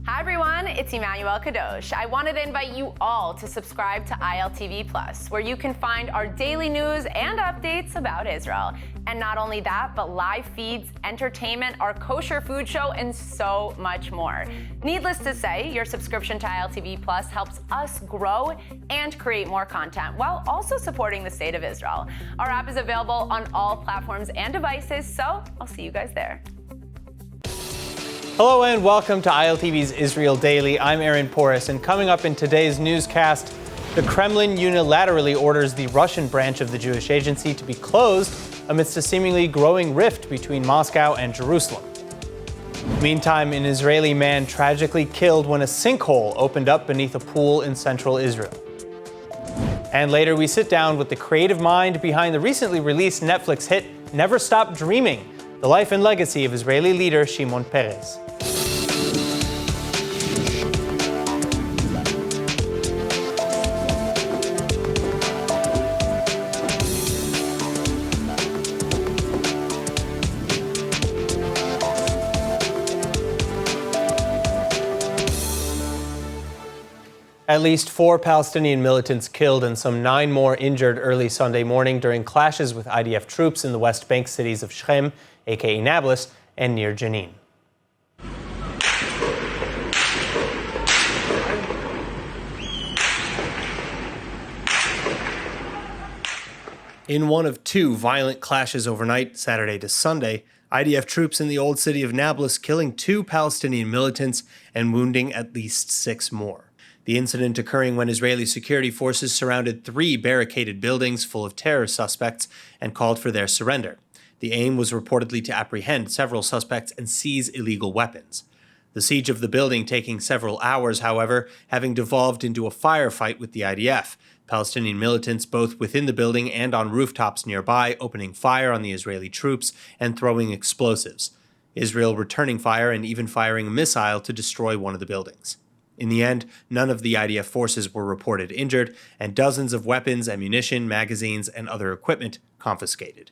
Hi everyone, it's Emmanuel Kadosh. I wanted to invite you all to subscribe to ILTV Plus, where you can find our daily news and updates about Israel. And not only that, but live feeds, entertainment, our kosher food show, and so much more. Needless to say, your subscription to ILTV Plus helps us grow and create more content while also supporting the state of Israel. Our app is available on all platforms and devices, so I'll see you guys there. Hello and welcome to ILTV's Israel Daily. I'm Shimon Peres, and coming up in today's newscast, the Kremlin unilaterally orders the Russian branch of the Jewish agency to be closed amidst a seemingly growing rift between Moscow and Jerusalem. Meantime, an Israeli man tragically killed when a sinkhole opened up beneath a pool in central Israel. And later we sit down with the creative mind behind the recently released Netflix hit Never Stop Dreaming, the life and legacy of Israeli leader Shimon Peres. At least 4 Palestinian militants killed and some 9 more injured early Sunday morning during clashes with IDF troops in the West Bank cities of Shechem, aka Nablus, and near Jenin. In one of 2 violent clashes overnight, Saturday to Sunday, IDF troops in the old city of Nablus killing 2 Palestinian militants and wounding at least 6 more. The incident occurring when Israeli security forces surrounded 3 barricaded buildings full of terror suspects and called for their surrender. The aim was reportedly to apprehend several suspects and seize illegal weapons. The siege of the building taking several hours, however, having devolved into a firefight with the IDF. Palestinian militants both within the building and on rooftops nearby opening fire on the Israeli troops and throwing explosives. Israel returning fire and even firing a missile to destroy one of the buildings. In the end, none of the IDF forces were reported injured, and dozens of weapons, ammunition, magazines, and other equipment confiscated.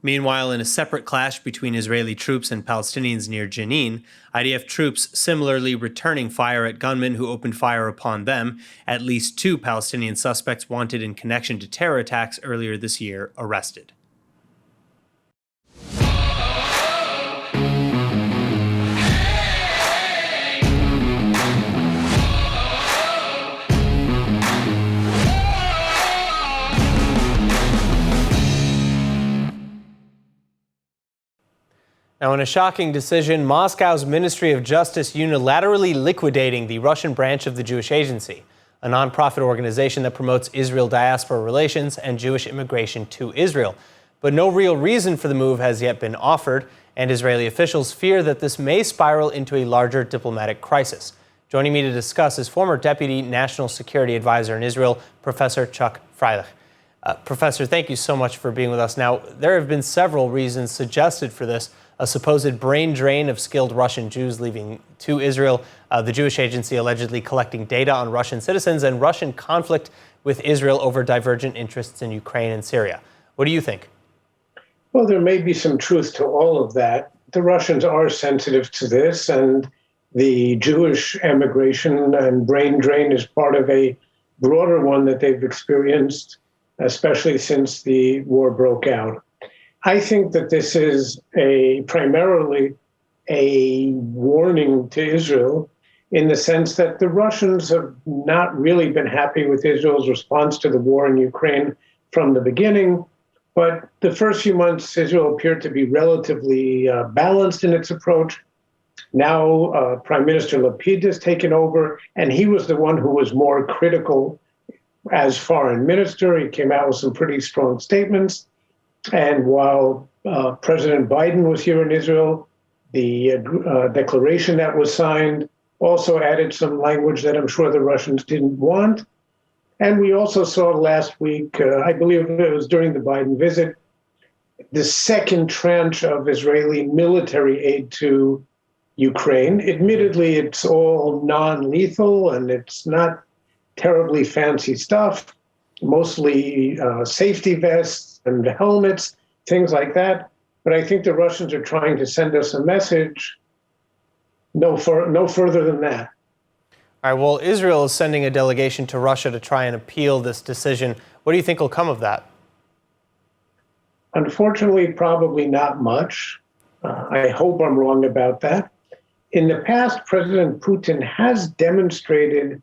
Meanwhile, in a separate clash between Israeli troops and Palestinians near Jenin, IDF troops similarly returning fire at gunmen who opened fire upon them. At least 2 Palestinian suspects wanted in connection to terror attacks earlier this year arrested. Now, in a shocking decision, Moscow's Ministry of Justice unilaterally liquidating the Russian branch of the Jewish Agency, a nonprofit organization that promotes Israel diaspora relations and Jewish immigration to Israel. But no real reason for the move has yet been offered, and Israeli officials fear that this may spiral into a larger diplomatic crisis. Joining me to discuss is former Deputy National Security Advisor in Israel, Professor Chuck Freilich. Professor, thank you so much for being with us. Now, there have been several reasons suggested for this. A supposed brain drain of skilled Russian Jews leaving to Israel, the Jewish agency allegedly collecting data on Russian citizens, and Russian conflict with Israel over divergent interests in Ukraine and Syria. What do you think? Well, there may be some truth to all of that. The Russians are sensitive to this, and the Jewish emigration and brain drain is part of a broader one that they've experienced, especially since the war broke out. I think that this is primarily a warning to Israel in the sense that the Russians have not really been happy with Israel's response to the war in Ukraine from the beginning. But the first few months, Israel appeared to be relatively balanced in its approach. Now, Prime Minister Lapid has taken over, and he was the one who was more critical as foreign minister. He came out with some pretty strong statements. And while President Biden was here in Israel, the declaration that was signed also added some language that I'm sure the Russians didn't want. And we also saw last week, I believe it was during the Biden visit, the second tranche of Israeli military aid to Ukraine. Admittedly, it's all non-lethal and it's not terribly fancy stuff, mostly safety vests and helmets, things like that. But I think the Russians are trying to send us a message no further than that. All right, well, Israel is sending a delegation to Russia to try and appeal this decision. What do you think will come of that? Unfortunately, probably not much. I hope I'm wrong about that. In the past, President Putin has demonstrated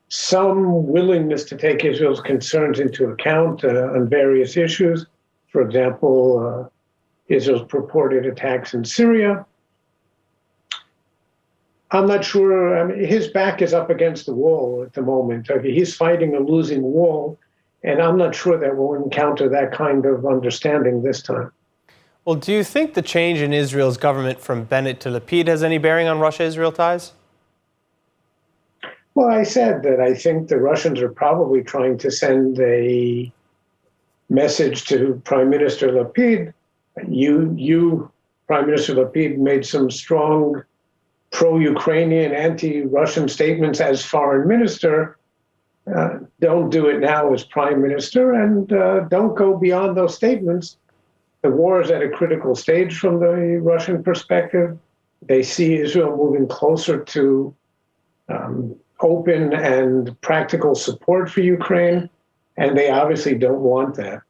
some willingness to take Israel's concerns into account on various issues. For example, Israel's purported attacks in Syria. I'm not sure. I mean, his back is up against the wall at the moment. Okay, he's fighting a losing war, and I'm not sure that we'll encounter that kind of understanding this time. Well, do you think the change in Israel's government from Bennett to Lapid has any bearing on Russia-Israel ties? Well, I said that I think the Russians are probably trying to send a message to Prime Minister Lapid. You, Prime Minister Lapid, made some strong pro-Ukrainian, anti-Russian statements as foreign minister. Don't do it now as prime minister, and don't go beyond those statements. The war is at a critical stage from the Russian perspective. They see Israel moving closer to open and practical support for Ukraine, and they obviously don't want that.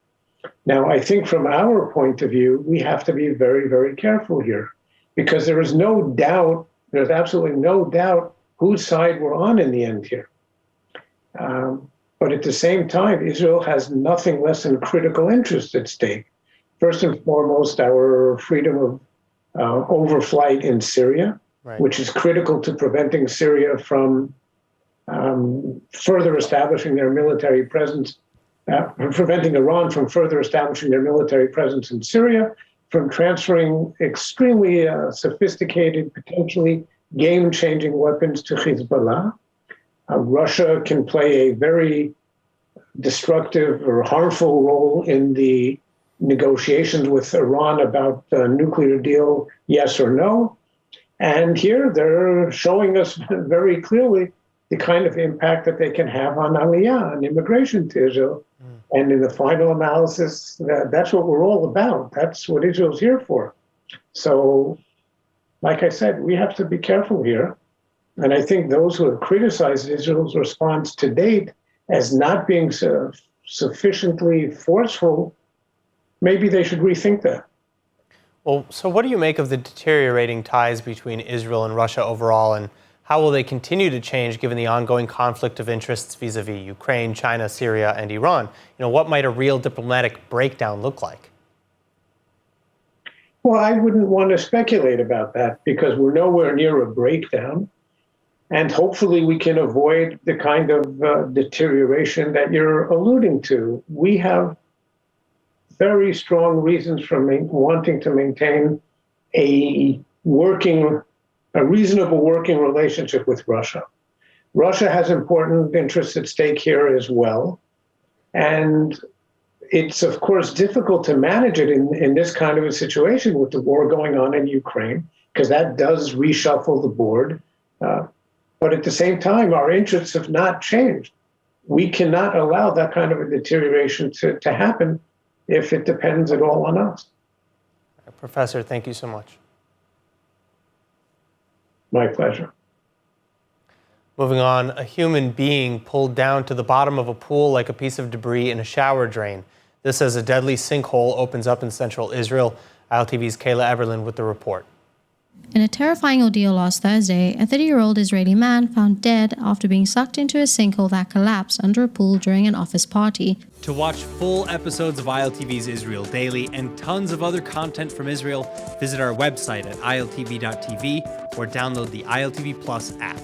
Now, I think from our point of view, we have to be very, very careful here, because there is no doubt, there's absolutely no doubt whose side we're on in the end here. But at the same time, Israel has nothing less than critical interests at stake. First and foremost, our freedom of overflight in Syria, right, which is critical to preventing Syria from further establishing their military presence, preventing Iran from further establishing their military presence in Syria, from transferring extremely sophisticated, potentially game-changing weapons to Hezbollah. Russia can play a very destructive or harmful role in the negotiations with Iran about a nuclear deal, yes or no. And here they're showing us very clearly the kind of impact that they can have on Aliyah and immigration to Israel. And in the final analysis, that's what we're all about. That's what Israel's here for. So, like I said, we have to be careful here. And I think those who have criticized Israel's response to date as not being sufficiently forceful, maybe they should rethink that. Well, so what do you make of the deteriorating ties between Israel and Russia overall, and how will they continue to change given the ongoing conflict of interests vis-a-vis Ukraine, China, Syria, and Iran? You know, what might a real diplomatic breakdown look like? Well, I wouldn't want to speculate about that because we're nowhere near a breakdown. And hopefully we can avoid the kind of deterioration that you're alluding to. We have very strong reasons for wanting to maintain a reasonable working relationship with Russia. Russia has important interests at stake here as well. And it's, of course, difficult to manage it in this kind of a situation with the war going on in Ukraine, because that does reshuffle the board. But at the same time, our interests have not changed. We cannot allow that kind of a deterioration to happen if it depends at all on us. Professor, thank you so much. My pleasure. Moving on, a human being pulled down to the bottom of a pool like a piece of debris in a shower drain. This as a deadly sinkhole opens up in central Israel. ILTV's Kayla Everlin with the report. In a terrifying ordeal last Thursday, a 30-year-old Israeli man found dead after being sucked into a sinkhole that collapsed under a pool during an office party. To watch full episodes of ILTV's Israel Daily and tons of other content from Israel, visit our website at iltv.tv or download the ILTV Plus app.